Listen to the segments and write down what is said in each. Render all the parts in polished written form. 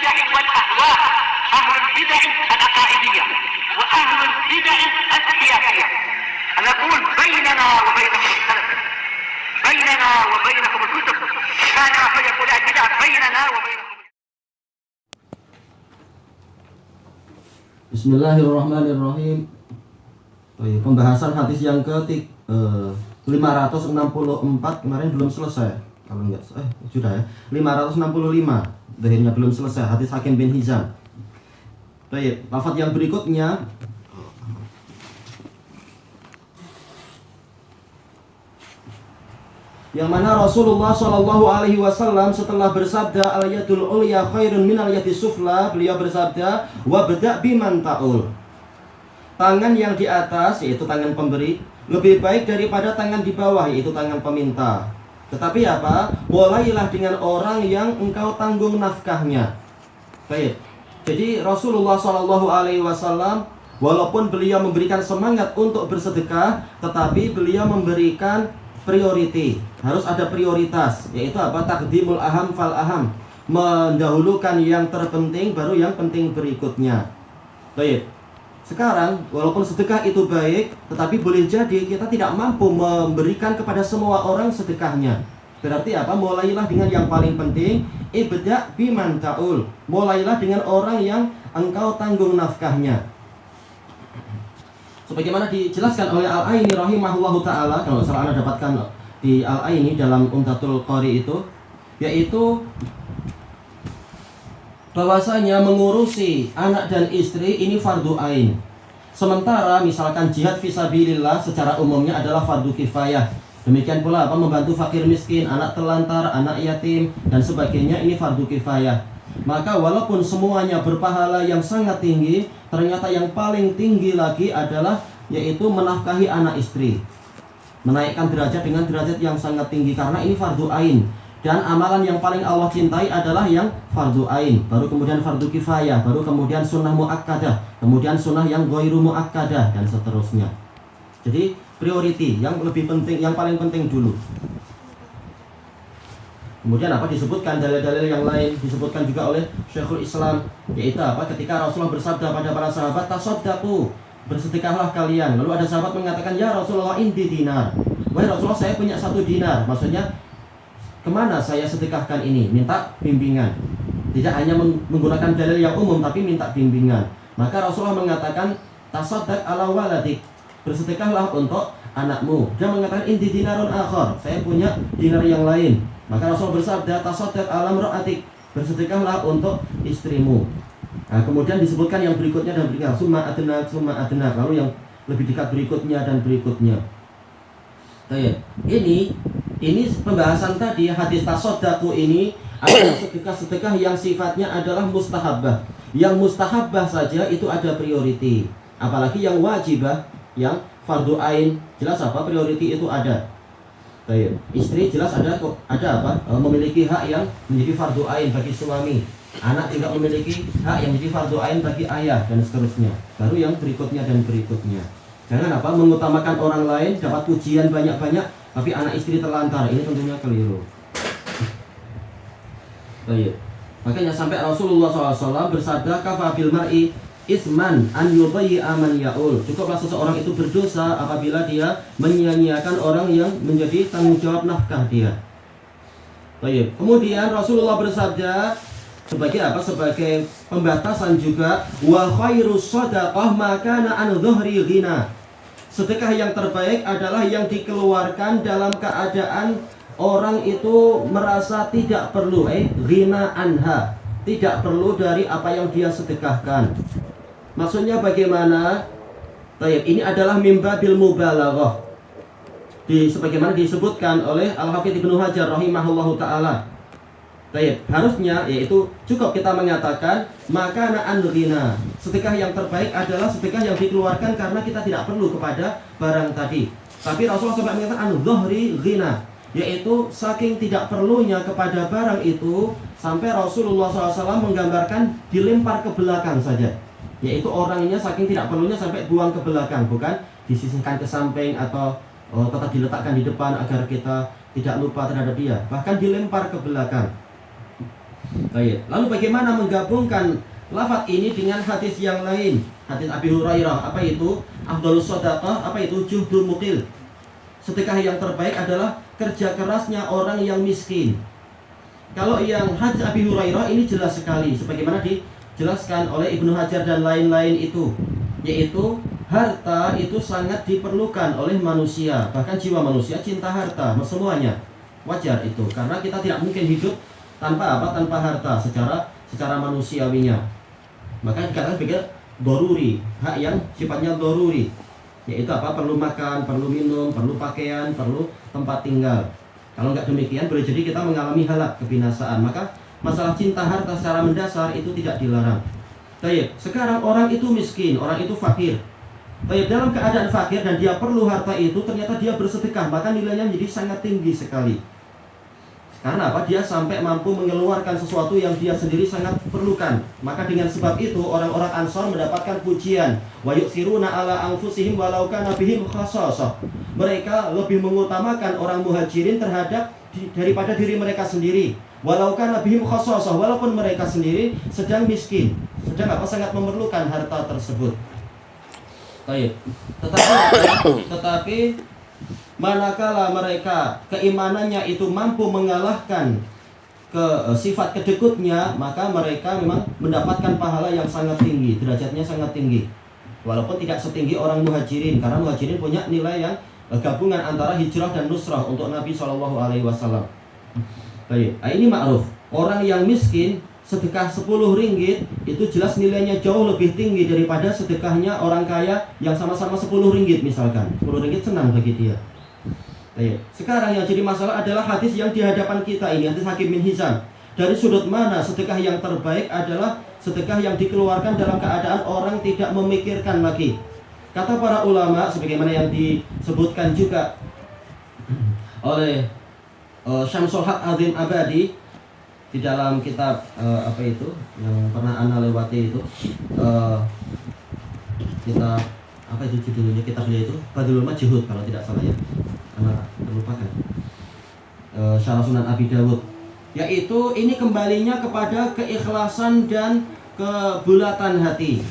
البدع والأهواء، أهل البدع العقائدية وأهل البدع السياسية. نقول بيننا وبينكم السلف، بيننا وبينكم الكتب، كان فيقول البدع بيننا وبينكم. Bismillahirrahmanirrahim. Pembahasan hadis yang ke 564 kemarin belum selesai. Kalau enggak sudah ya. 565 akhirnya belum selesai hadis Hakim bin Hizam. Baik, lafaz yang berikutnya yang mana Rasulullah Shallallahu Alaihi Wasallam setelah bersabda al-yadul ulya khairun min al-yadis sufla, beliau bersabda wabda biman ta'ul, tangan yang di atas yaitu tangan pemberi lebih baik daripada tangan di bawah yaitu tangan peminta. Tetapi apa? Mulailah dengan orang yang engkau tanggung nafkahnya. Baik. Jadi Rasulullah Shallallahu Alaihi Wasallam walaupun beliau memberikan semangat untuk bersedekah, tetapi beliau memberikan priority, harus ada prioritas, yaitu apa? Taqdimul aham fal aham, mendahulukan yang terpenting baru yang penting berikutnya. Baik. Sekarang walaupun sedekah itu baik, tetapi boleh jadi kita tidak mampu memberikan kepada semua orang sedekahnya. Berarti apa? Mulailah dengan yang paling penting, ibda biman ta'ul, mulailah dengan orang yang engkau tanggung nafkahnya. Sebagaimana dijelaskan oleh Al-Aini rahimahullahu ta'ala, kalau salah Anda dapatkan di Al-Aini dalam Umdatul Qari itu, yaitu bahwasanya mengurusi anak dan istri ini fardu ain. Sementara misalkan jihad fisabilillah secara umumnya adalah fardu kifayah. Demikian pula apa? Membantu fakir miskin, anak telantar, anak yatim dan sebagainya ini fardu kifayah. Maka walaupun semuanya berpahala yang sangat tinggi, ternyata yang paling tinggi lagi adalah yaitu menafkahi anak istri, menaikkan derajat dengan derajat yang sangat tinggi karena ini fardu ain. Dan amalan yang paling Allah cintai adalah yang fardu ain, baru kemudian fardu kifayah, baru kemudian sunnah muakkadah, kemudian sunnah yang ghairu muakkadah dan seterusnya. Jadi priority yang lebih penting, yang paling penting dulu. Kemudian apa disebutkan dalil-dalil yang lain, disebutkan juga oleh Syekhul Islam, yaitu apa? Ketika Rasulullah bersabda pada para sahabat, tasaddaqu, bersedekahlah kalian. Lalu ada sahabat mengatakan, ya Rasulullah, indi dinar. Wahai Rasulullah, saya punya 1 dinar. Maksudnya, kemana saya sedekahkan ini? Minta bimbingan. Tidak hanya menggunakan dalil yang umum, tapi minta bimbingan. Maka Rasulullah mengatakan, tasaddaq ala waladik, bersedekahlah untuk anakmu. Dia mengatakan, indi dinarun akhar, saya punya dinar yang lain. Maka Rasul bersabda, tasaddaq ala imra'atik, bersedekahlah untuk istrimu. Nah, kemudian disebutkan yang berikutnya dan berikutnya, summa adna, lalu yang lebih dekat berikutnya dan berikutnya. Ini pembahasan tadi hadis tasaddaqu ini adalah sedekah-sedekah yang sifatnya adalah mustahabbah. Yang mustahabbah saja itu ada priority. Apalagi yang wajibah, yang fardu ain, jelas apa priority itu ada. Istri jelas ada apa? Memiliki hak yang menjadi fardu ain bagi suami. Anak juga memiliki hak yang menjadi fardu ain bagi ayah dan seterusnya. Baru yang berikutnya dan berikutnya. Jangan apa? Mengutamakan orang lain dapat pujian banyak-banyak, tapi anak istri terlantar. Ini tentunya keliru. Makanya sampai Rasulullah SAW bersabda, kafa bil mar'i isman an yudayyi'a man ya'ul. Cukuplah seseorang itu berdosa apabila dia menyia-nyiakan orang yang menjadi tanggung jawab nafkah dia. Kemudian Rasulullah bersabda sebagai apa? Sebagai pembatasan juga, wa khairus shadaqah ma kana an dhuhri ghina. Sedekah yang terbaik adalah yang dikeluarkan dalam keadaan orang itu merasa tidak perlu ghina anha, tidak perlu dari apa yang dia sedekahkan. Maksudnya bagaimana? Ini adalah mimbabil mubalaghah. Sebagaimana disebutkan oleh Al-Hafidz Ibnu Hajar rahimahullahu taala. Harusnya yaitu cukup kita mengatakan maka an ghina. Sedekah yang terbaik adalah sedekah yang dikeluarkan karena kita tidak perlu kepada barang tadi. Tapi Rasulullah SAW mengatakan an dhuhri ghina, yaitu saking tidak perlunya kepada barang itu sampai Rasulullah SAW menggambarkan dilempar ke belakang saja. Yaitu orangnya saking tidak perlunya sampai buang ke belakang, bukan disisihkan ke samping atau tetap diletakkan di depan agar kita tidak lupa terhadap dia. Bahkan dilempar ke belakang. Baik. Lalu bagaimana menggabungkan lafaz ini dengan hadis yang lain? Hadis Abi Hurairah, apa itu? Afdhalus shadaqah, apa itu? Juhdul muqil. Sedekah yang terbaik adalah kerja kerasnya orang yang miskin. Kalau yang hadis Abi Hurairah ini jelas sekali, sebagaimana dijelaskan oleh Ibnu Hajar dan lain-lain itu, yaitu harta itu sangat diperlukan oleh manusia. Bahkan jiwa manusia cinta harta, semuanya wajar itu, karena kita tidak mungkin hidup tanpa apa? Tanpa harta secara manusiawinya. Maka dikatakan sebagai doruri, hak yang sifatnya doruri, yaitu apa? Perlu makan, perlu minum, perlu pakaian, perlu tempat tinggal. Kalau nggak demikian boleh jadi kita mengalami halak, kebinasaan. Maka masalah cinta harta secara mendasar itu tidak dilarang. Baik, sekarang orang itu miskin, orang itu fakir. Baik, dalam keadaan fakir dan dia perlu harta itu, ternyata dia bersedekah, maka nilainya menjadi sangat tinggi sekali. Karena apa? Dia sampai mampu mengeluarkan sesuatu yang dia sendiri sangat perlukan. Maka dengan sebab itu orang-orang Ansor mendapatkan pujian. Wa yu'thiruna ala anfusihim walau kana bihim khassasah. Mereka lebih mengutamakan orang muhajirin daripada diri mereka sendiri. Walau kana bihim khassasah, walaupun mereka sendiri sedang miskin, sedang apa? Sangat memerlukan harta tersebut. Baik. Tetapi manakala mereka keimanannya itu mampu mengalahkan sifat kedekutnya, maka mereka memang mendapatkan pahala yang sangat tinggi, derajatnya sangat tinggi. Walaupun tidak setinggi orang muhajirin, karena muhajirin punya nilai yang gabungan antara hijrah dan nusrah untuk Nabi SAW. Baik, ini ma'ruf. Orang yang miskin sedekah 10 ringgit itu jelas nilainya jauh lebih tinggi daripada sedekahnya orang kaya yang sama-sama 10 ringgit misalkan. 10 ringgit senang bagi dia. Sekarang yang jadi masalah adalah hadis yang di hadapan kita ini, hadis Hakim bin Hizam. Dari sudut mana sedekah yang terbaik adalah sedekah yang dikeluarkan dalam keadaan orang tidak memikirkan lagi. Kata para ulama, sebagaimana yang disebutkan juga oleh Syamsul Haq Azim Abadi di dalam kitab apa itu yang pernah ana lewati itu, kitab apa itu judulnya, kitabnya itu Badrul Majhud kalau tidak salah ya, karena terlupakan, Syarah Sunan Abi Dawud, yaitu ini kembalinya kepada keikhlasan dan kebulatan hati.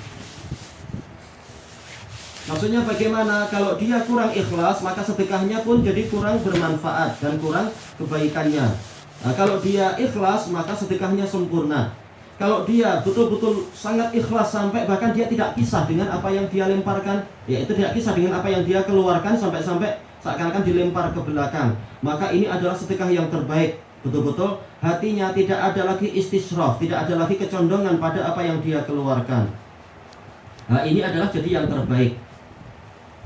Maksudnya bagaimana? Kalau dia kurang ikhlas, maka sedekahnya pun jadi kurang bermanfaat dan kurang kebaikannya. Nah, kalau dia ikhlas, maka sedekahnya sempurna. Kalau dia betul-betul sangat ikhlas sampai bahkan dia tidak kisah dengan apa yang dia lemparkan, yaitu tidak kisah dengan apa yang dia keluarkan sampai seakan-akan dilempar ke belakang, maka ini adalah sedekah yang terbaik. Betul-betul hatinya tidak ada lagi istisraf, tidak ada lagi kecondongan pada apa yang dia keluarkan. Nah, ini adalah jadi yang terbaik.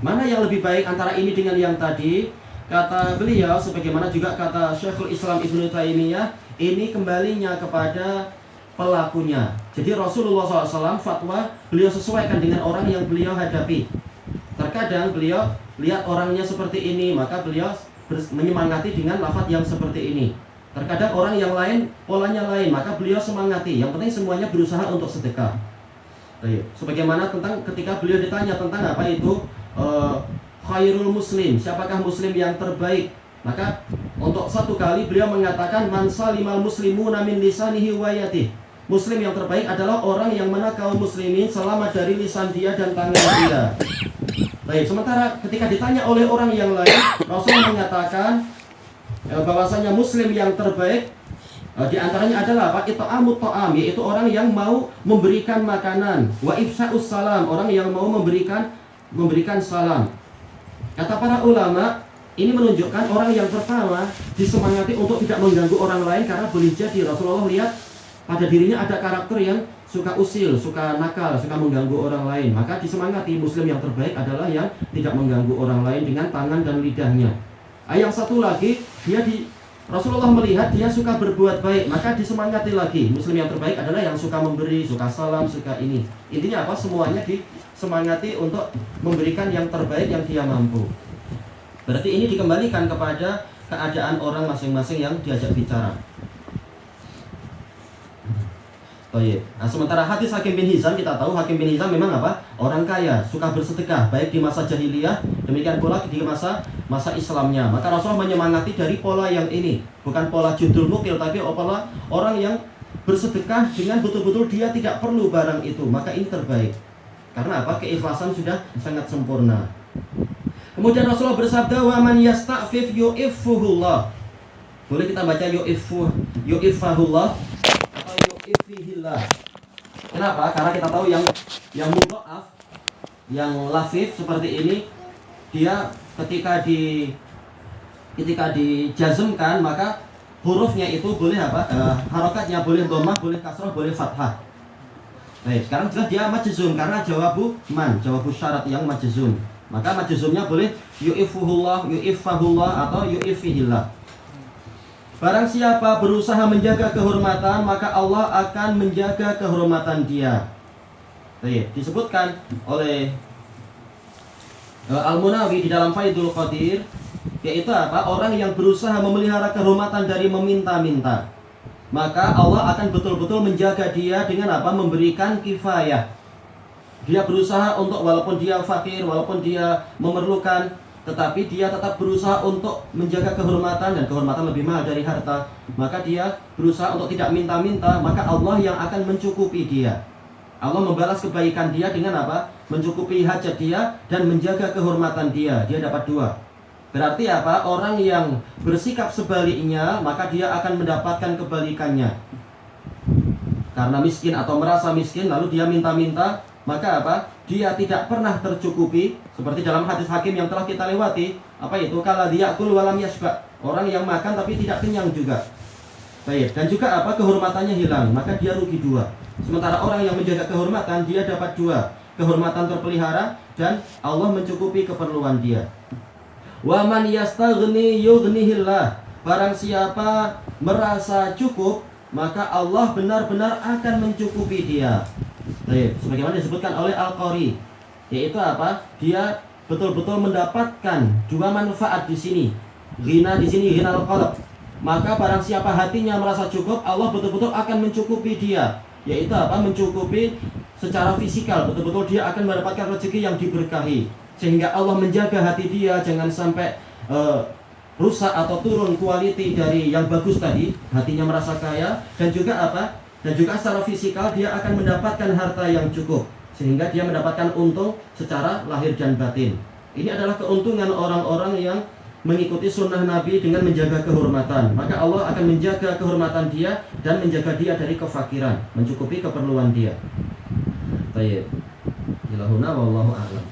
Mana yang lebih baik antara ini dengan yang tadi? Kata beliau, sebagaimana juga kata Syekhul Islam Ibnu Taimiyah, ini kembalinya kepada pelakunya. Jadi Rasulullah SAW fatwa beliau sesuaikan dengan orang yang beliau hadapi. Terkadang beliau lihat orangnya seperti ini, maka beliau menyemangati dengan lafaz yang seperti ini. Terkadang orang yang lain polanya lain, maka beliau semangati. Yang penting semuanya berusaha untuk sedekah. Sebagaimana tentang ketika beliau ditanya tentang apa itu khairul muslim, siapakah muslim yang terbaik, maka untuk satu kali beliau mengatakan man salimal muslimuna min lisanihi wa yadihi. Muslim yang terbaik adalah orang yang mana kaum muslimin selamat dari lisan dia dan tangan dia. Baik, sementara ketika ditanya oleh orang yang lain, Rasul mengatakan bahwasanya muslim yang terbaik di antaranya adalah apa? It'amut ta'am, yaitu orang yang mau memberikan makanan, wa ifsa'us salam, orang yang mau memberikan salam. Kata para ulama, ini menunjukkan orang yang pertama disemangati untuk tidak mengganggu orang lain, karena boleh jadi Rasulullah lihat pada dirinya ada karakter yang suka usil, suka nakal, suka mengganggu orang lain. Maka disemangati muslim yang terbaik adalah yang tidak mengganggu orang lain dengan tangan dan lidahnya. Yang satu lagi, Rasulullah melihat dia suka berbuat baik, maka disemangati lagi. Muslim yang terbaik adalah yang suka memberi, suka salam, suka ini. Intinya apa? Semuanya disemangati untuk memberikan yang terbaik yang dia mampu. Berarti ini dikembalikan kepada keadaan orang masing-masing yang diajak bicara. Nah, sementara hadis Hakim bin Hizam, kita tahu Hakim bin Hizam memang apa? Orang kaya, suka bersedekah, baik di masa jahiliyah, demikian pula di masa Islamnya. Maka Rasulullah menyemangati dari pola yang ini, bukan pola judul mukil, tapi pola orang yang bersedekah dengan betul-betul dia tidak perlu barang itu, maka ini terbaik. Karena apa? Keikhlasan sudah sangat sempurna. Kemudian Rasulullah bersabda, "Wa man yasta'fif yu'iffuhullah." Boleh kita baca yu'iffahullah atau yu'iffihillah. Kenapa? Karena kita tahu yang mudha'af, yang lafif seperti ini, dia ketika dijazmkan maka hurufnya itu boleh apa? Harokatnya boleh dhammah, boleh kasrah, boleh fathah. Baik, sekarang jelas dia majzum karena jawabu syarat yang majzum. Maka majzumnya boleh yu'iffuhullah, yu'iffahullah atau yu'iffihillah. Barang siapa berusaha menjaga kehormatan, maka Allah akan menjaga kehormatan dia. Baik, disebutkan oleh Al-Munawi di dalam Faidul Qadir, yaitu apa? Orang yang berusaha memelihara kehormatan dari meminta-minta, maka Allah akan betul-betul menjaga dia dengan apa? Memberikan kifayah. Dia berusaha untuk, walaupun dia fakir, walaupun dia memerlukan, tetapi dia tetap berusaha untuk menjaga kehormatan, dan kehormatan lebih mahal dari harta. Maka dia berusaha untuk tidak minta-minta, maka Allah yang akan mencukupi dia. Allah membalas kebaikan dia dengan apa? Mencukupi hajat dia dan menjaga kehormatan dia. Dia dapat dua. Berarti apa? Orang yang bersikap sebaliknya, maka dia akan mendapatkan kebalikannya. Karena miskin atau merasa miskin, lalu dia minta-minta, maka apa? Dia tidak pernah tercukupi. Seperti dalam hadis Hakim yang telah kita lewati, apa itu? Kala ya'kul walam yashba. Orang yang makan tapi tidak kenyang juga. Baik, dan juga apa? Kehormatannya hilang, maka dia rugi dua. Sementara orang yang menjaga kehormatan, dia dapat dua. Kehormatan terpelihara dan Allah mencukupi keperluan dia. Wa man yastaghni yughnihillah. Barang siapa merasa cukup, maka Allah benar-benar akan mencukupi dia. Baik, sebagaimana disebutkan oleh Al-Qari, yaitu apa? Dia betul-betul mendapatkan dua manfaat di sini. Ghina di sini, ghina al-qalb. Maka barang siapa hatinya merasa cukup, Allah betul-betul akan mencukupi dia. Yaitu apa? Mencukupi secara fisikal, betul-betul dia akan mendapatkan rezeki yang diberkahi. Sehingga Allah menjaga hati dia jangan sampai rusak atau turun kualiti dari yang bagus tadi. Hatinya merasa kaya, dan juga apa? Dan juga secara fisikal dia akan mendapatkan harta yang cukup, sehingga dia mendapatkan untung secara lahir dan batin. Ini adalah keuntungan orang-orang yang mengikuti sunnah Nabi dengan menjaga kehormatan. Maka Allah akan menjaga kehormatan dia dan menjaga dia dari kefakiran, mencukupi keperluan dia. Baik. Ilahuna wallahu a'lam.